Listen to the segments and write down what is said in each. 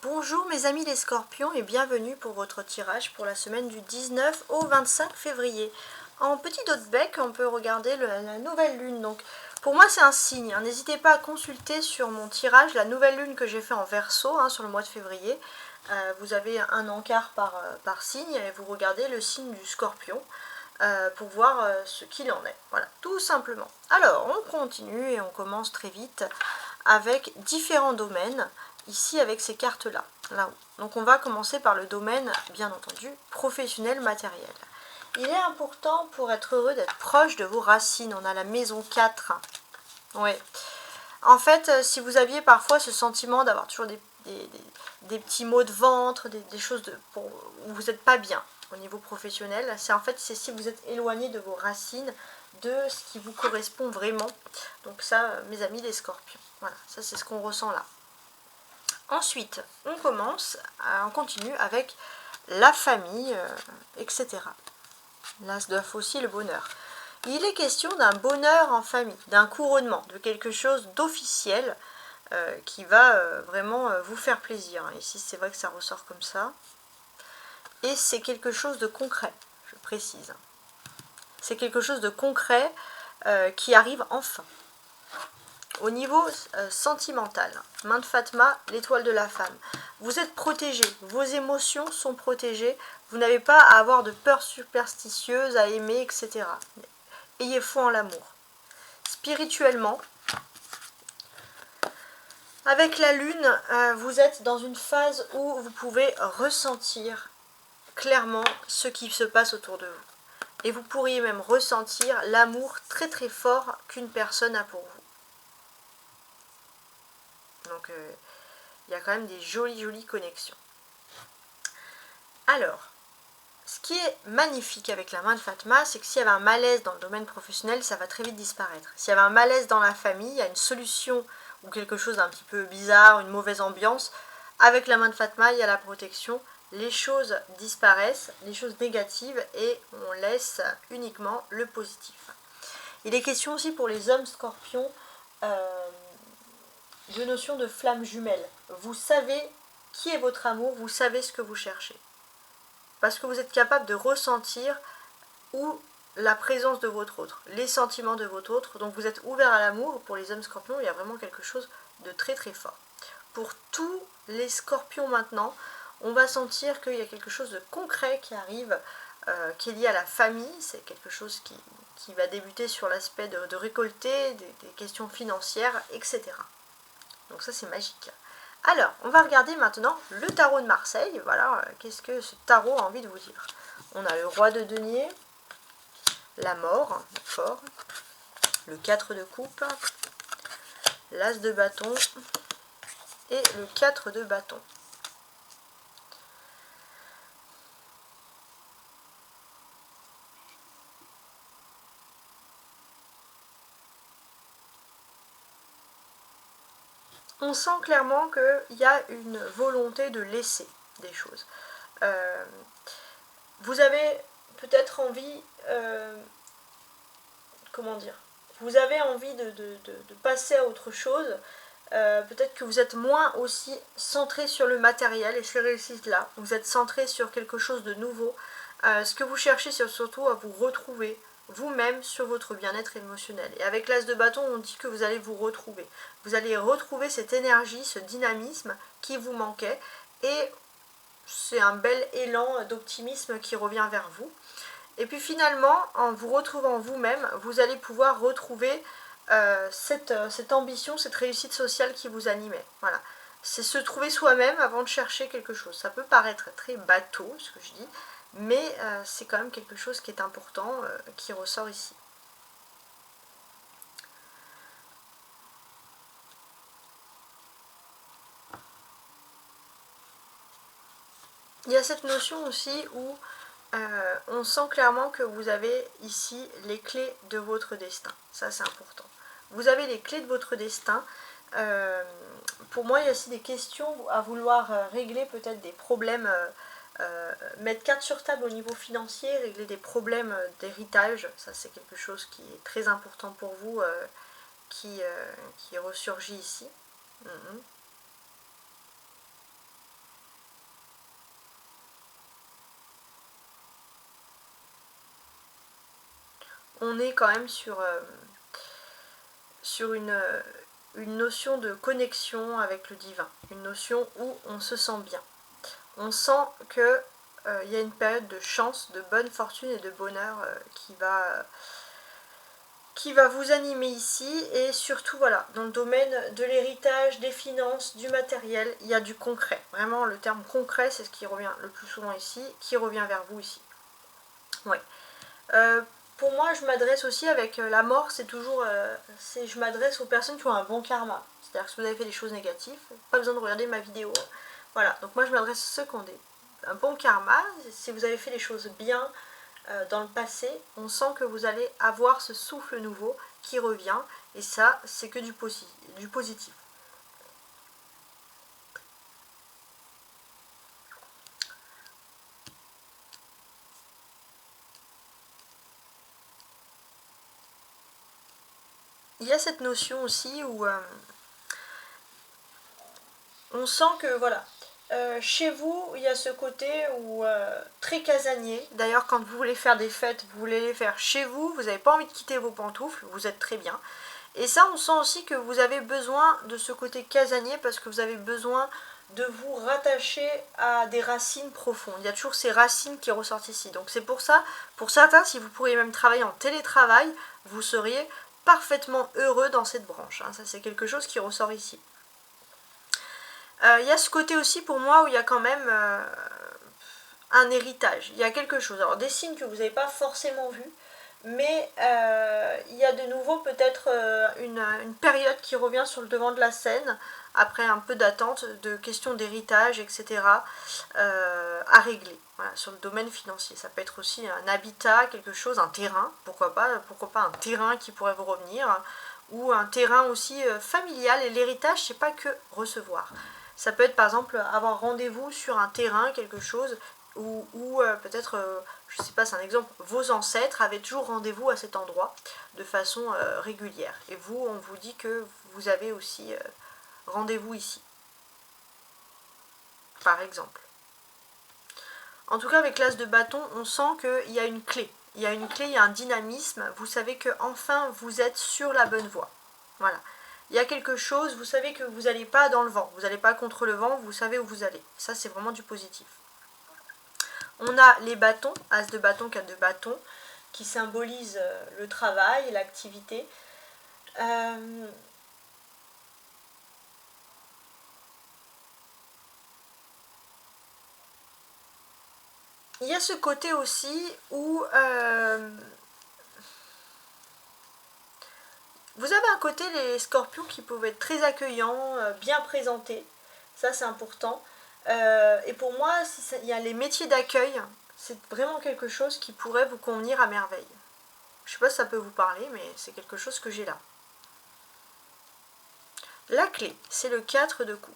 Bonjour mes amis les scorpions et bienvenue pour votre tirage pour la semaine du 19 au 25 février. En petit dos de bec, on peut regarder la nouvelle lune. Donc pour moi c'est un signe. N'hésitez pas à consulter sur mon tirage la nouvelle lune que j'ai fait en Verseau sur le mois de février. Vous avez un encart par signe et vous regardez le signe du scorpion pour voir ce qu'il en est. Voilà, tout simplement. Alors on continue et on commence très vite avec différents domaines. Ici avec ces cartes là-haut. Donc on va commencer par le domaine, bien entendu, professionnel, matériel. Il est important pour être heureux d'être proche de vos racines. On a la maison 4. Oui. En fait, si vous aviez parfois ce sentiment d'avoir toujours des petits maux de ventre, des choses où vous n'êtes pas bien au niveau professionnel, c'est si vous êtes éloigné de vos racines, de ce qui vous correspond vraiment. Donc ça, mes amis les scorpions. Voilà, ça c'est ce qu'on ressent là. Ensuite, on continue avec la famille, etc. L'as d'œuf aussi, le bonheur. Il est question d'un bonheur en famille, d'un couronnement, de quelque chose d'officiel qui va vraiment vous faire plaisir. Ici, c'est vrai que ça ressort comme ça. Et c'est quelque chose de concret, je précise. C'est quelque chose de concret qui arrive enfin. Au niveau sentimental, main de Fatma, l'étoile de la femme. Vous êtes protégé, vos émotions sont protégées, vous n'avez pas à avoir de peur superstitieuse, à aimer, etc. Ayez foi en l'amour. Spirituellement, avec la lune, vous êtes dans une phase où vous pouvez ressentir clairement ce qui se passe autour de vous. Et vous pourriez même ressentir l'amour très très fort qu'une personne a pour vous. Donc il y a quand même des jolies connexions. Alors, ce qui est magnifique avec la main de Fatma, c'est que s'il y avait un malaise dans le domaine professionnel, ça va très vite disparaître. S'il y avait un malaise dans la famille, il y a une solution ou quelque chose d'un petit peu bizarre, une mauvaise ambiance, avec la main de Fatma, il y a la protection, les choses disparaissent, les choses négatives, et on laisse uniquement le positif. Il est question aussi pour les hommes scorpions de notion de flamme jumelle. Vous savez qui est votre amour, vous savez ce que vous cherchez. Parce que vous êtes capable de ressentir ou la présence de votre autre, les sentiments de votre autre. Donc vous êtes ouvert à l'amour. Pour les hommes scorpions, il y a vraiment quelque chose de très très fort. Pour tous les scorpions maintenant, on va sentir qu'il y a quelque chose de concret qui arrive, qui est lié à la famille. C'est quelque chose qui va débuter sur l'aspect de récolter, des questions financières, etc. Donc ça c'est magique. Alors, on va regarder maintenant le tarot de Marseille. Voilà, qu'est-ce que ce tarot a envie de vous dire. On a le roi de denier, la mort, fort, le 4 de coupe, l'as de bâton et le 4 de bâton. On sent clairement qu'il y a une volonté de laisser des choses. Vous avez peut-être envie, vous avez envie de passer à autre chose. Peut-être que vous êtes moins aussi centré sur le matériel et sur les réussites là. Vous êtes centré sur quelque chose de nouveau. Ce que vous cherchez, c'est surtout à vous retrouver vous-même sur votre bien-être émotionnel. Et avec l'as de bâton, on dit que vous allez vous retrouver. Vous allez retrouver cette énergie, ce dynamisme qui vous manquait. Et c'est un bel élan d'optimisme qui revient vers vous. Et puis finalement, en vous retrouvant vous-même, vous allez pouvoir retrouver cette ambition, cette réussite sociale qui vous animait. Voilà. C'est se trouver soi-même avant de chercher quelque chose. Ça peut paraître très bateau, ce que je dis, mais c'est quand même quelque chose qui est important, qui ressort ici. Il y a cette notion aussi où on sent clairement que vous avez ici les clés de votre destin. Ça, c'est important. Vous avez les clés de votre destin. Pour moi, il y a aussi des questions à vouloir régler, peut-être des problèmes, mettre carte sur table au niveau financier, régler des problèmes d'héritage. Ça, c'est quelque chose qui est très important pour vous, qui ressurgit ici. on est quand même sur une notion de connexion avec le divin, une notion où on se sent bien. On sent que il y a une période de chance, de bonne fortune et de bonheur qui va vous animer ici, et surtout voilà, dans le domaine de l'héritage, des finances, du matériel, il y a du concret. Vraiment le terme concret, c'est ce qui revient le plus souvent ici, qui revient vers vous ici. Ouais. Pour moi, je m'adresse aussi avec la mort, c'est toujours, je m'adresse aux personnes qui ont un bon karma. C'est-à-dire que si vous avez fait des choses négatives, pas besoin de regarder ma vidéo. Voilà, donc moi je m'adresse à ceux qui ont un bon karma. Si vous avez fait les choses bien dans le passé, on sent que vous allez avoir ce souffle nouveau qui revient, et ça, c'est que du positif. Il y a cette notion aussi où on sent que voilà, chez vous, il y a ce côté où très casanier. D'ailleurs, quand vous voulez faire des fêtes, vous voulez les faire chez vous, vous n'avez pas envie de quitter vos pantoufles, vous êtes très bien. Et ça, on sent aussi que vous avez besoin de ce côté casanier parce que vous avez besoin de vous rattacher à des racines profondes. Il y a toujours ces racines qui ressortent ici. Donc c'est pour ça, pour certains, si vous pourriez même travailler en télétravail, vous seriez parfaitement heureux dans cette branche. Ça, c'est quelque chose qui ressort ici. Il y a ce côté aussi pour moi où il y a quand même un héritage. Il y a quelque chose. Alors des signes que vous n'avez pas forcément vus, mais il y a de nouveau peut-être une période qui revient sur le devant de la scène, après un peu d'attente de questions d'héritage, etc. À régler. Voilà, sur le domaine financier. Ça peut être aussi un habitat, quelque chose, un terrain, pourquoi pas un terrain qui pourrait vous revenir, ou un terrain aussi familial, et l'héritage, c'est pas que recevoir. Ça peut être par exemple avoir rendez-vous sur un terrain, quelque chose, ou peut-être, je sais pas, c'est un exemple, vos ancêtres avaient toujours rendez-vous à cet endroit de façon régulière. Et vous, on vous dit que vous avez aussi rendez-vous ici, par exemple. En tout cas, avec l'as de bâton, on sent qu'il y a une clé. Il y a une clé, il y a un dynamisme. Vous savez que enfin vous êtes sur la bonne voie. Voilà. Il y a quelque chose, vous savez que vous n'allez pas dans le vent, vous n'allez pas contre le vent, vous savez où vous allez. Ça, c'est vraiment du positif. On a les bâtons, as de bâton, 4 de bâton, qui symbolisent le travail, l'activité. Il y a ce côté aussi où vous avez un côté, les scorpions, qui peuvent être très accueillants, bien présentés. Ça, c'est important. Et pour moi, il y a les métiers d'accueil. C'est vraiment quelque chose qui pourrait vous convenir à merveille. Je ne sais pas si ça peut vous parler, mais c'est quelque chose que j'ai là. La clé, c'est le 4 de coupe.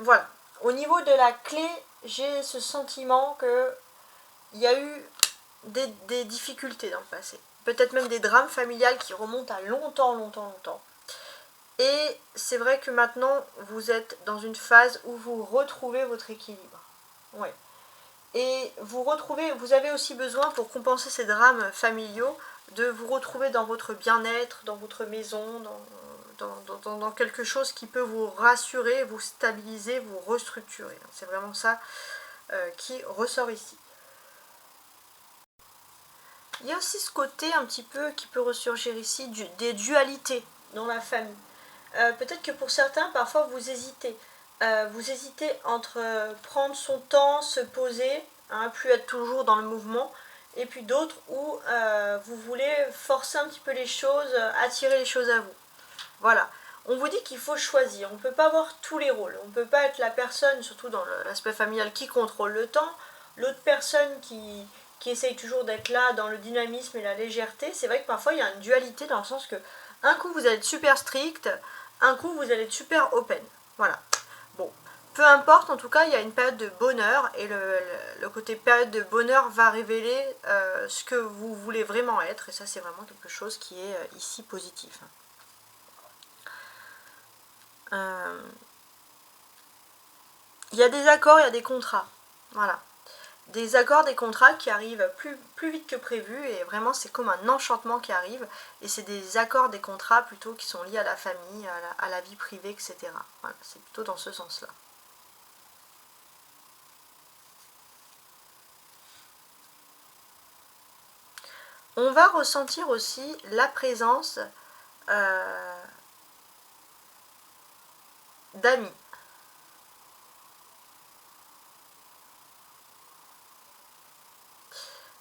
Voilà. Au niveau de la clé, j'ai ce sentiment qu'il y a eu des difficultés dans le passé. Peut-être même des drames familiales qui remontent à longtemps, longtemps, longtemps. Et c'est vrai que maintenant, vous êtes dans une phase où vous retrouvez votre équilibre. Ouais. Et vous avez aussi besoin, pour compenser ces drames familiaux, de vous retrouver dans votre bien-être, dans votre maison, dans quelque chose qui peut vous rassurer, vous stabiliser, vous restructurer. C'est vraiment ça qui ressort ici. Il y a aussi ce côté un petit peu qui peut ressurgir ici, des dualités dans la famille. Peut-être que pour certains, parfois, vous hésitez. Vous hésitez entre prendre son temps, se poser, plus être toujours dans le mouvement, et puis d'autres où vous voulez forcer un petit peu les choses, attirer les choses à vous. Voilà. On vous dit qu'il faut choisir. On ne peut pas avoir tous les rôles. On ne peut pas être la personne, surtout dans l'aspect familial, qui contrôle le temps. L'autre personne qui essaye toujours d'être là dans le dynamisme et la légèreté. C'est vrai que parfois il y a une dualité dans le sens que un coup vous allez être super strict, un coup vous allez être super open. Voilà. Bon, peu importe, en tout cas il y a une période de bonheur, et le côté période de bonheur va révéler ce que vous voulez vraiment être, et ça c'est vraiment quelque chose qui est ici positif. Il y a des accords, il y a des contrats. Voilà. des accords, des contrats qui arrivent plus vite que prévu, et vraiment c'est comme un enchantement qui arrive, et c'est des accords, des contrats plutôt qui sont liés à la famille, à la vie privée, etc. Voilà, c'est plutôt dans ce sens-là. On va ressentir aussi la présence d'amis.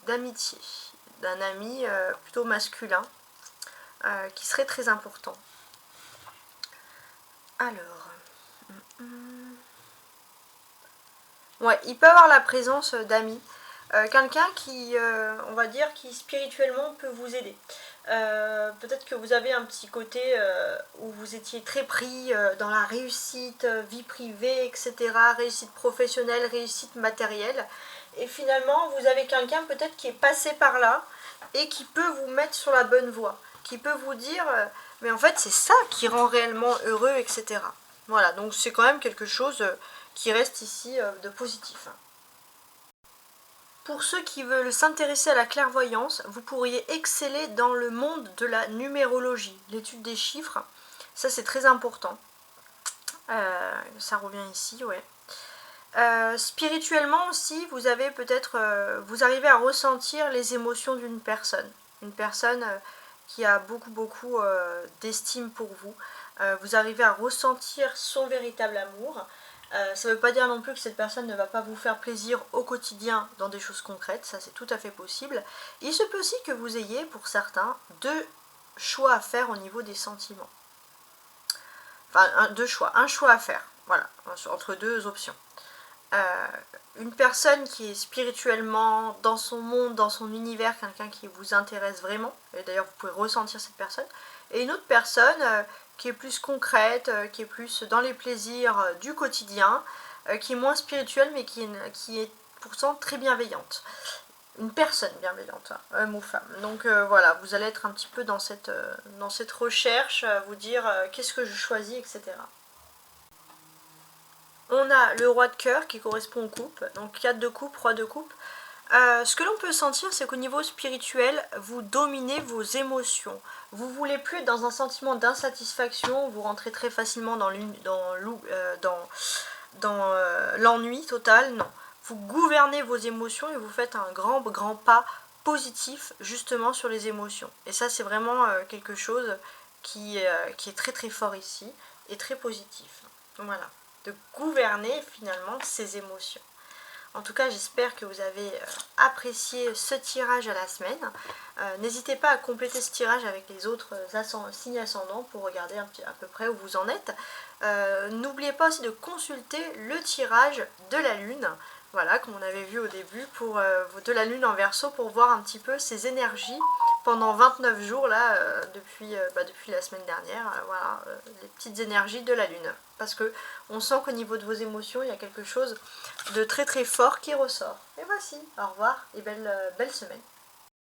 D'amitié, d'un ami plutôt masculin, qui serait très important. Alors, ouais, il peut avoir la présence d'amis, quelqu'un qui, on va dire, qui spirituellement peut vous aider. Peut-être que vous avez un petit côté où vous étiez très pris dans la réussite, vie privée, etc., réussite professionnelle, réussite matérielle, et finalement vous avez quelqu'un peut-être qui est passé par là et qui peut vous mettre sur la bonne voie, qui peut vous dire mais en fait c'est ça qui rend réellement heureux, etc. Voilà, donc c'est quand même quelque chose qui reste ici de positif. Pour ceux qui veulent s'intéresser à la clairvoyance, vous pourriez exceller dans le monde de la numérologie, l'étude des chiffres. Ça c'est très important. Ça revient ici, ouais. Spirituellement aussi, vous avez peut-être, vous arrivez à ressentir les émotions d'une personne. Une personne qui a beaucoup d'estime pour vous. Vous arrivez à ressentir son véritable amour. Ça ne veut pas dire non plus que cette personne ne va pas vous faire plaisir au quotidien dans des choses concrètes, ça c'est tout à fait possible. Il se peut aussi que vous ayez, pour certains, deux choix à faire au niveau des sentiments. Enfin, deux choix, un choix à faire, voilà, entre deux options. Une personne qui est spirituellement dans son monde, dans son univers, quelqu'un qui vous intéresse vraiment, et d'ailleurs vous pouvez ressentir cette personne, et une autre personne qui est plus concrète, qui est plus dans les plaisirs du quotidien, qui est moins spirituelle mais qui est pourtant très bienveillante. Une personne bienveillante, homme ou femme. Donc voilà, vous allez être un petit peu dans cette recherche, vous dire qu'est-ce que je choisis, etc. On a le roi de cœur qui correspond aux coupes, donc 4 de coupe, roi de coupe. Ce que l'on peut sentir, c'est qu'au niveau spirituel, vous dominez vos émotions. Vous voulez plus être dans un sentiment d'insatisfaction, vous rentrez très facilement dans l'ennui total, non. Vous gouvernez vos émotions et vous faites un grand pas positif justement sur les émotions. Et ça, c'est vraiment quelque chose qui est très fort ici et très positif. Voilà, de gouverner finalement ses émotions. En tout cas, j'espère que vous avez apprécié ce tirage à la semaine. N'hésitez pas à compléter ce tirage avec les autres signes ascendants pour regarder à peu près où vous en êtes. N'oubliez pas aussi de consulter le tirage de la Lune, voilà, comme on avait vu au début, de la Lune en Verseau, pour voir un petit peu ses énergies pendant 29 jours là, depuis la semaine dernière, voilà, les petites énergies de la Lune. Parce que on sent qu'au niveau de vos émotions, il y a quelque chose de très fort qui ressort. Et voici, au revoir et belle semaine.